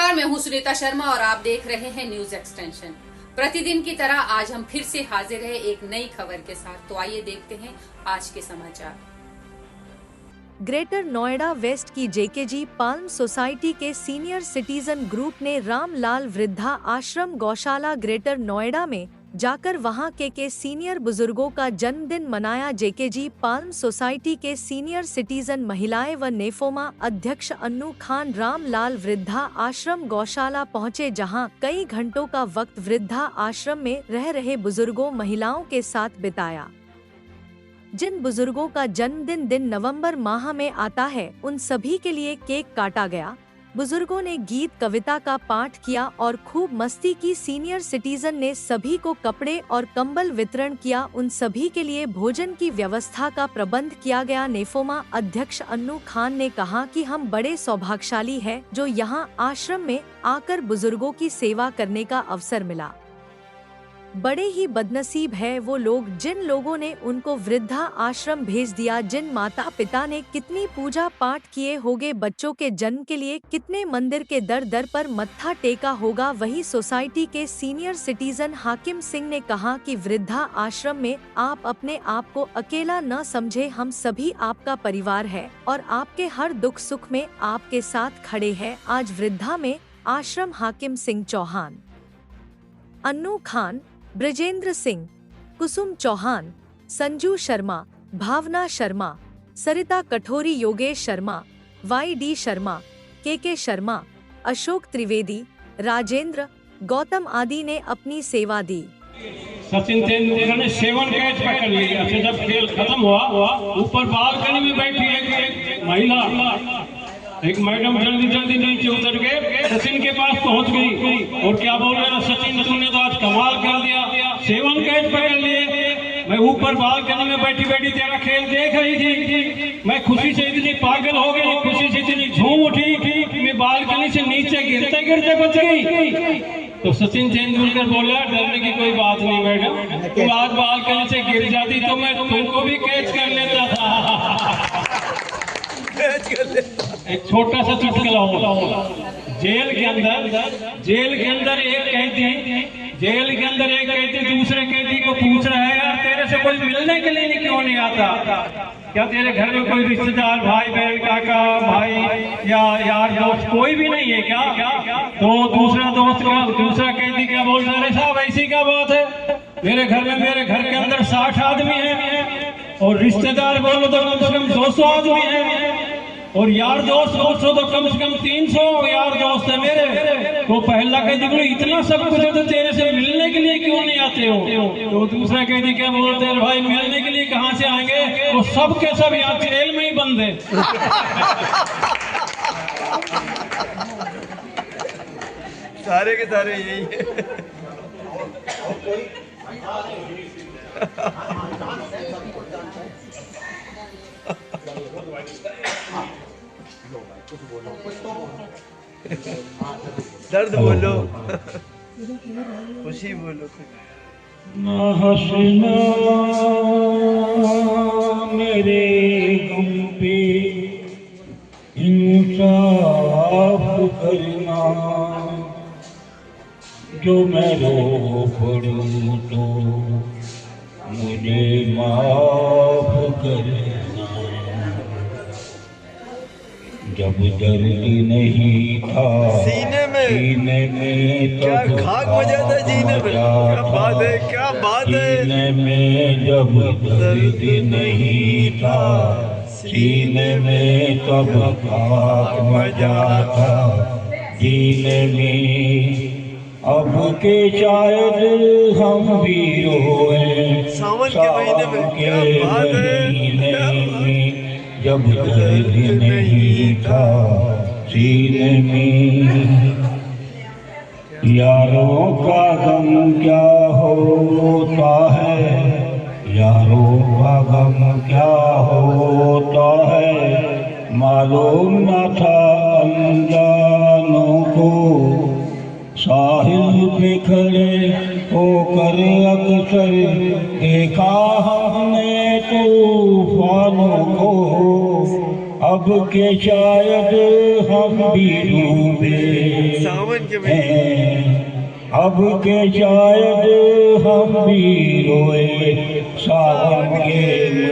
नमस्कार, मैं हूं सुनीता शर्मा और आप देख रहे हैं न्यूज एक्सटेंशन। प्रतिदिन की तरह आज हम फिर से हाजिर हैं एक नई खबर के साथ। तो आइए देखते हैं आज के समाचार। ग्रेटर नोएडा वेस्ट की जेकेजी पाल्म सोसाइटी के सीनियर सिटीजन ग्रुप ने रामलाल वृद्धा आश्रम गौशाला ग्रेटर नोएडा में जाकर वहां के सीनियर बुजुर्गों का जन्मदिन मनाया। जेकेजी पाल्म सोसाइटी के सीनियर सिटीजन महिलाएं व नेफोमा अध्यक्ष अन्नू खान रामलाल वृद्धा आश्रम गौशाला पहुंचे, जहां कई घंटों का वक्त वृद्धा आश्रम में रह रहे बुजुर्गों महिलाओं के साथ बिताया। जिन बुजुर्गों का जन्मदिन दिन नवंबर माह में आता है, उन सभी के लिए केक काटा गया। बुजुर्गों ने गीत कविता का पाठ किया और खूब मस्ती की। सीनियर सिटीजन ने सभी को कपड़े और कंबल वितरण किया। उन सभी के लिए भोजन की व्यवस्था का प्रबंध किया गया। नेफोमा अध्यक्ष अन्नू खान ने कहा कि हम बड़े सौभाग्यशाली हैं जो यहाँ आश्रम में आकर बुजुर्गों की सेवा करने का अवसर मिला। बड़े ही बदनसीब है वो लोग जिन लोगों ने उनको वृद्धा आश्रम भेज दिया। जिन माता पिता ने कितनी पूजा पाठ किए होंगे, बच्चों के जन्म के लिए कितने मंदिर के दर दर पर मत्था टेका होगा। वही सोसाइटी के सीनियर सिटीजन हाकिम सिंह ने कहा कि वृद्धा आश्रम में आप अपने आप को अकेला न समझे, हम सभी आपका परिवार है और आपके हर दुख सुख में आपके साथ खड़े हैं। आज वृद्धा में आश्रम हाकिम सिंह चौहान, अन्नू खान, ब्रजेंद्र सिंह, कुसुम चौहान, संजू शर्मा, भावना शर्मा, सरिता कठोरी, योगेश शर्मा, YD शर्मा, के शर्मा, अशोक त्रिवेदी, राजेंद्र, गौतम आदि ने अपनी सेवा दी। सचिन तेंदुलकर ने 7 कैच पकड़ लिए। अच्छा, जब खेल खत्म हुआ, ऊपर बालकनी में बैठी एक महिला, एक मैडम जल्दी नीचे उतर के सचिन के पास पहुंच गई और क्या बोल रहे, सचिन तूने तो आज कमाल कर दिया, 7 कैच पकड़ लिए। मैं ऊपर बालकनी में बैठी तेरा खेल देख रही थी। मैं खुशी से इतनी पागल हो गई, खुशी से इतनी झूम उठी, मैं बालकनी से नीचे गिरते बच गई। तो सचिन तेंदुलकर बोला, डरने की कोई बात नहीं मैडम, तुम आज बालकनी से गिर जाती तो मैं तुमको भी कैच कर लेता था। एक छोटा सा चुटकुला होगा। जेल के अंदर एक कैदी दूसरे कैदी को पूछ रहा है, यार तेरे से कोई मिलने के लिए क्यों नहीं आता? क्या तेरे घर में कोई रिश्तेदार, भाई बहन, काका भाई या यार दोस्त कोई भी नहीं है क्या? तो दूसरा कैदी क्या बोल रहा है, साहब ऐसी क्या बात है, मेरे घर के अंदर 60 आदमी है और रिश्तेदार बोलो तो कम से कम 200 आदमी है और यार दोस्त तो कम से कम 300 यार दोस्त है मेरे। तो पहला कैदी बोले, इतना सब कुछ है तो तेरे से मिलने के लिए क्यों नहीं आते हो? तो दूसरा कैदी क्या बोलते हैं, भाई मिलने के लिए कहाँ से आएंगे, वो सब के सब यहाँ जेल में ही बंद है। सारे के सारे यही है। दर्द बोलो, खुशी बोलो। ना हंसना मेरे गम पे, इंसाफ करना, जो मैं रो पड़ूं तो मुझे माफ करना। जब दर्द नहीं था सीने में क्या खाक मजा था जीने में, क्या बात है। सीने में जब दर्द नहीं था, सीने में तब खाक मजा था जीने में। अब के शायद हम भी रोए सावन के महीने में, क्या बात है। जब दर्द नहीं था सीने में, यारों का गम क्या होता है, यारों का गम क्या होता है, मालूम न था अनजानों को। साहिल पे खड़े होकर अक्सर देखा हमने तूफानों को, अब के शायद हम भी डूबे सावन के हैं, अब के शायद हम भी रोए सावन के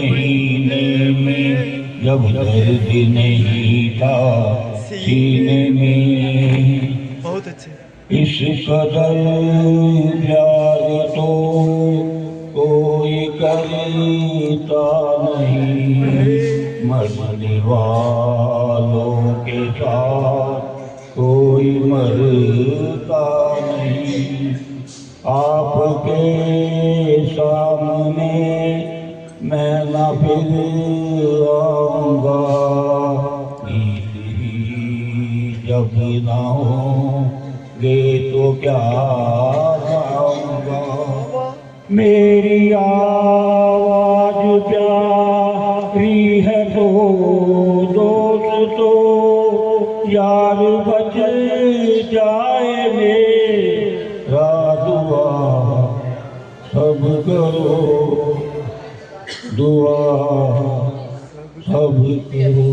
महीने में, जब दर्द नहीं था सीने में। बहुत अच्छे। इस कदर प्यार तो कोई करता नहीं, मरने वालों के साथ कोई मरता नहीं। आपके सामने मैं ना फिर आऊँगा, गीत ही जब ना होंगे तो क्या गाऊँगा। मेरी आवाज प्यारी है तो दोस्तों, यार बच जाए मेरा दुआ सब करो, दुआ सब करो।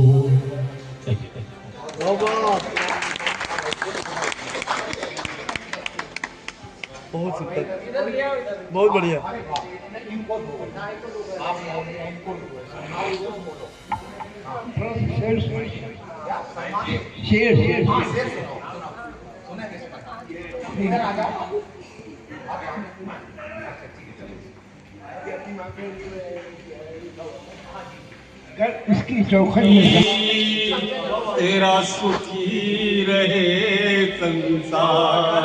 बहुत सुंदर, बहुत बढ़िया। इसकी चौखट में तेरा सुखी रहे संसार,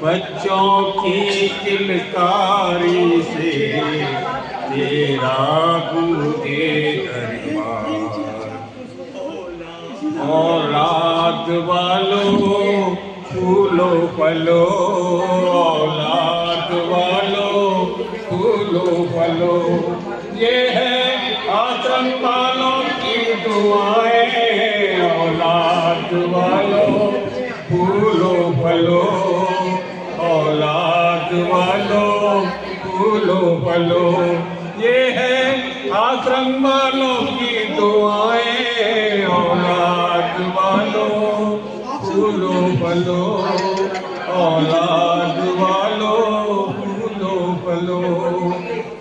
बच्चों की किलकारी से तेरा गूंजे दरबार। औलाद वालों फूलो फलो, औलाद वालों फूलो फलो, ये है आश्रम वालों की दुआएं। औलाद वालों फूलो फलो, औलाद वालों फूलो फलो, ये है आश्रम वालों की दुआएं। औलाद वालों फूलो फलो, औलाद वालों फूलो फलो।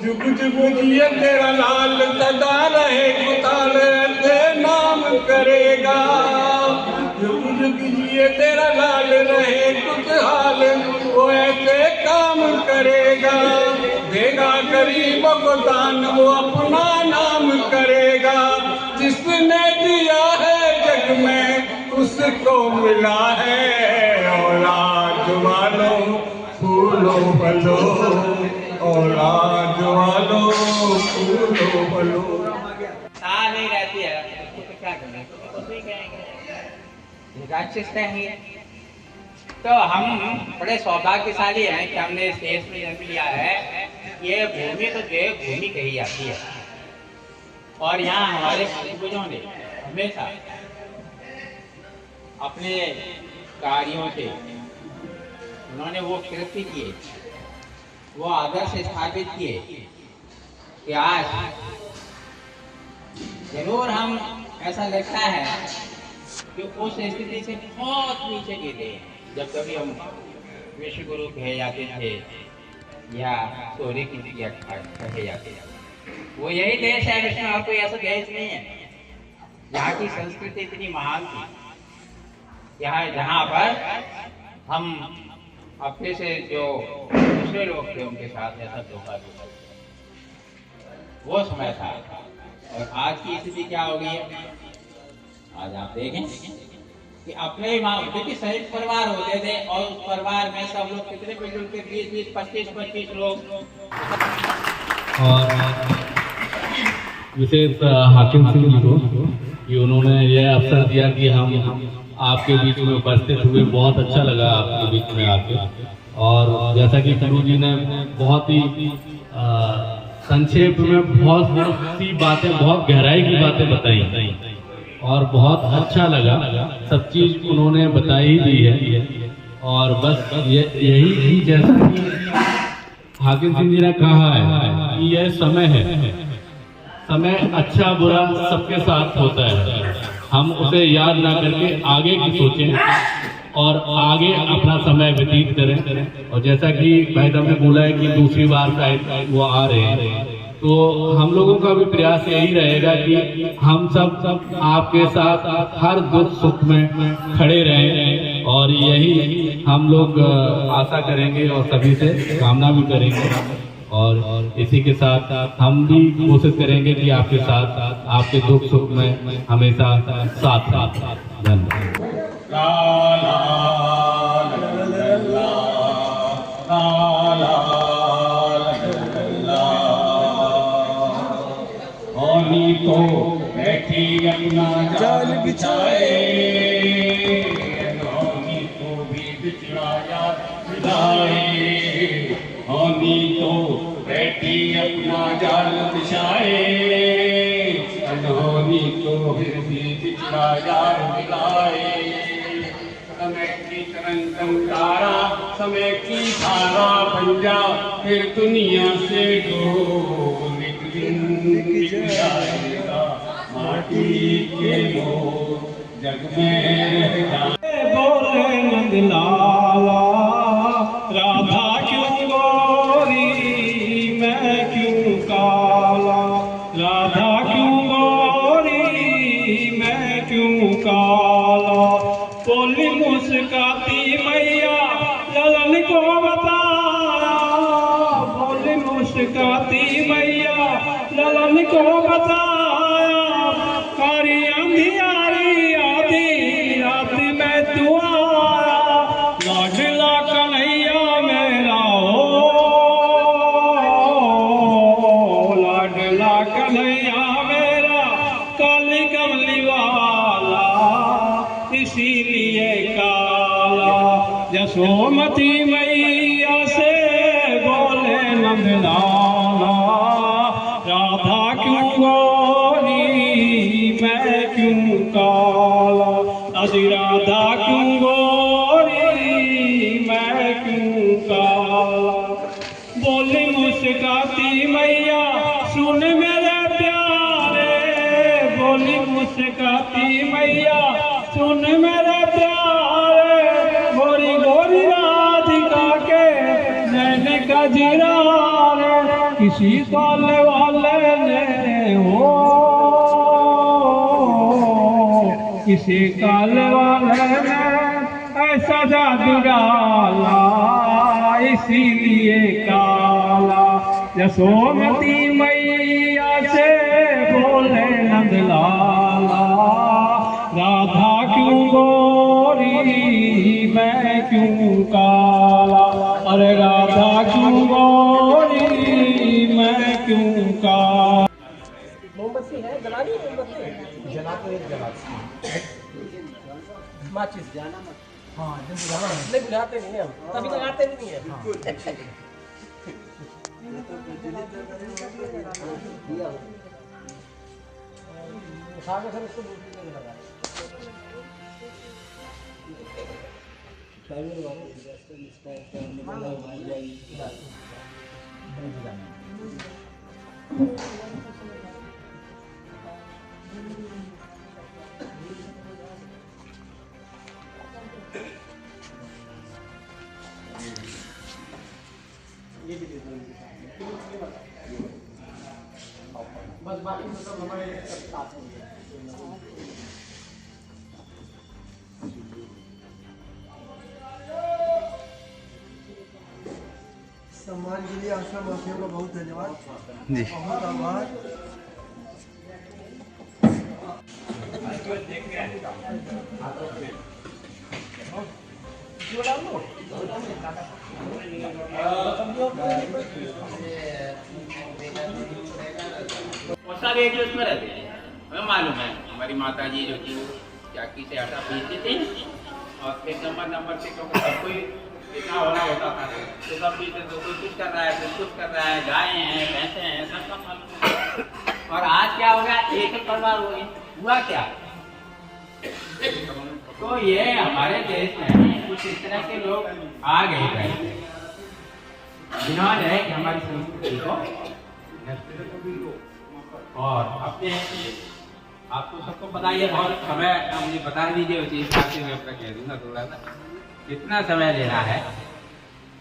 जुग जुग जिए तेरा लाल, सदा रहे खुशहाल ऐसे नाम करेगा। जुग जुग जिए तेरा लाल, रहे खुशहाल वो ऐसे काम करेगा। देगा गरीबों को दान, वो अपना नाम करेगा। जिसने दिया है जग में उसको मिला है। औलाद वालों फूलो फलो, औलाद वालों फूलो फलो। नहीं रहती है उसको तो क्या करें, तो कहेंगे राक्षस कहेंगे। तो हम बड़े सौभाग्यशाली हैं कि हमने इस देश में जन्म लिया है। ये भूमि तो देव भूमि कही जाती है, और यहाँ हमारे पूर्वजों ने हमेशा अपने कार्यों से उन्होंने वो कृत्य किए, वो आदर्श स्थापित किए कि आज जरूर हम ऐसा लगता है कि उस स्थिति से बहुत नीचे गिरे जब कभी हम विश्व गुरु कहे जाते थे या सूर्य की कहे जाते थे। वो यही देश है विश्व में, और कोई ऐसा देश नहीं है यहाँ की संस्कृति इतनी महान थी, यहाँ जहाँ पर हम अपने से जो दूसरे लोग थे उनके साथ ऐसा धोखा धोखा, वो समय था। और आज की स्थिति क्या हो गई है, आज आप देखें कि अपने क्योंकि संयुक्त परिवार होते थे और उस परिवार में सब लोग कितने मिलजुल के 20-20, 25-25 लोग। और विशेष हाकिम सिंह जी को कि उन्होंने यह अवसर दिया कि हम आपके बीच में उपस्थित हुए। बहुत अच्छा लगा आपके बीच में आके, और जैसा कि गुरु जी ने बहुत ही संक्षेप में बहुत सी बातें, बहुत गहराई की बातें बताई और बहुत अच्छा लगा। सब चीज उन्होंने बताई ही दी है। और बस यही जैसा कि हाकिम सिंह जी ने कहा है कि यह समय है समय अच्छा बुरा सबके साथ होता है, हम उसे याद ना करके आगे की सोचें और आगे अपना समय व्यतीत करें। और जैसा कि भाई साहब ने बोला है कि दूसरी बार शायद वो आ रहे हैं, तो हम लोगों का भी प्रयास यही रहेगा कि हम सब आपके साथ हर दुख सुख में खड़े रहें, और यही हम लोग आशा करेंगे और सभी से कामना भी करेंगे। और इसी के साथ हम भी कोशिश करेंगे कि आपके साथ आपके दुख सुख में हमेशा साथ धन्यवाद। तो बैठी अपना जाल बिछाए, होनी तो भी बिछड़ाया बिछाए, होनी तो बैठी अपना जाल बिछाए, होनी तो फिर भी बिछड़ाया बिछाए। समय की तरंगम तारा, समय की धारा बन जा, फिर दुनिया से डोल जाएगा, माटी के मोह जग में बोले नंदलाला, राधा क्यों गोरी मैं क्यों काला, राधा क्यों गोरी मैं क्यों काला, बोली मुस्काती मैया ललन को बताया, बोली मुस्काती मैया ललन को बताया, कारी अंधियारी आधी रात में तू आया, लाडला कन्हैया मेरा हो, लाडला कन्हैया मेरा काली कमली वाला, इसीलिए काला। यशोमती मैया से बोले नंदलाला, राधा क्यों गोरी मैं क्यों काला, अजी राधा क्यों गोरी मैं क्यों काला, बोली मुस्काती मैया सुन मेरे प्यारे, बोली मुस्काती मैया सुन मेरे प्यारे, गोरी गोरी राधिका के नैन का जीरा किसी साले वाले ने हो, किसी काले वाले ने ऐसा जादू डाला, इसीलिए काला। यशोमती मैया से बोले नंदलाला, राधा क्यों गोरी मैं क्यों काला, अरे राधा क्यों गोरी मैं क्यों काला। मोमबत्ती है, जलानी है मोमबत्ती, जलाते जलाते माचिस जाना मत, हाँ जब बुझाना नहीं बुझाते नहीं हम, तभी लगाते भी नहीं है। सागे सर इसको दूसरी जगह लगा बस बाकी मतलब हमारे साथ हैं। सम्मान के लिए आश्रम वासियों का बहुत धन्यवाद जी, बहुत आभार। सब एक उसमें रहते हैं, हमें मालूम है। हमारी माता जी जो कि चाकी से आटा पीसती थी और एक नंबर से क्योंकि सब कोई इतना होना होता था तो सब पीछे तो कोई कुछ कर रहा है, कोई कुछ कर रहा है, गाय हैं भैंसे हैं, सब मालूम। और आज क्या हो गया, एक ही परिवार हो गई, हुआ क्या? तो ये हमारे देश में कुछ इस तरह के लोग आ गए जिन्होंने कि हमारी संस्कृति को और अपने आपको सबको पता ही है, बहुत समय मुझे बता दीजिए, उसी हिसाब से मैं अपना कह दूंगा थोड़ा सा कितना समय लेना है।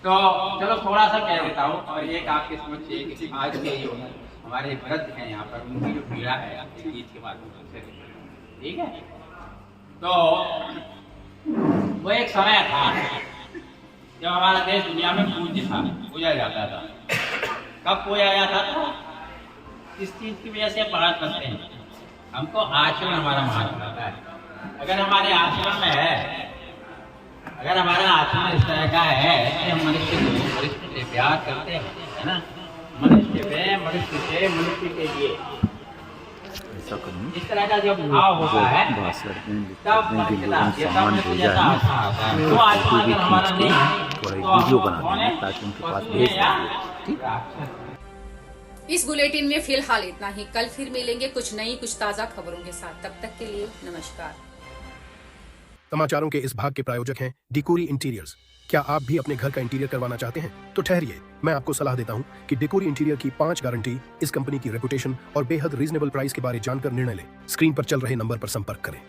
तो चलो थोड़ा सा कह देता हूँ। और एक आपके समझ कि आज के जो हमारे व्रत हैं यहाँ पर, उनकी जो पीड़ा है गीत के माध्यम से, ठीक है। तो वो एक समय था जब हमारा देश दुनिया में पूज्य था, पूजा जाता था। कब पूजा जाता था? इस चीज की वजह से बात करते हैं, हमको आचरण हमारा महान होता है। अगर हमारे आचरण में है, अगर हमारा आचरण इस तरह का है कि हम मनुष्य से प्यार करते हैं, है ना, मनुष्य के लिए इस तरह का जब भाव होता है तब वीडियो बनाना है ताकि उनके पास भेज सकें। इस बुलेटिन में फिलहाल इतना ही। कल फिर मिलेंगे कुछ नई कुछ ताजा खबरों के साथ। तब तक के लिए नमस्कार। समाचारों के इस भाग के प्रायोजक हैं डेकोरी इंटीरियर्स। क्या आप भी अपने घर का इंटीरियर करवाना चाहते हैं? तो ठहरिए, मैं आपको सलाह देता हूं कि डेकोरी इंटीरियर की 5 गारंटी, इस कंपनी की रेपुटेशन और बेहद रीजनेबल प्राइस के बारे जानकर निर्णय लें। स्क्रीन पर चल रहे नंबर पर संपर्क करें।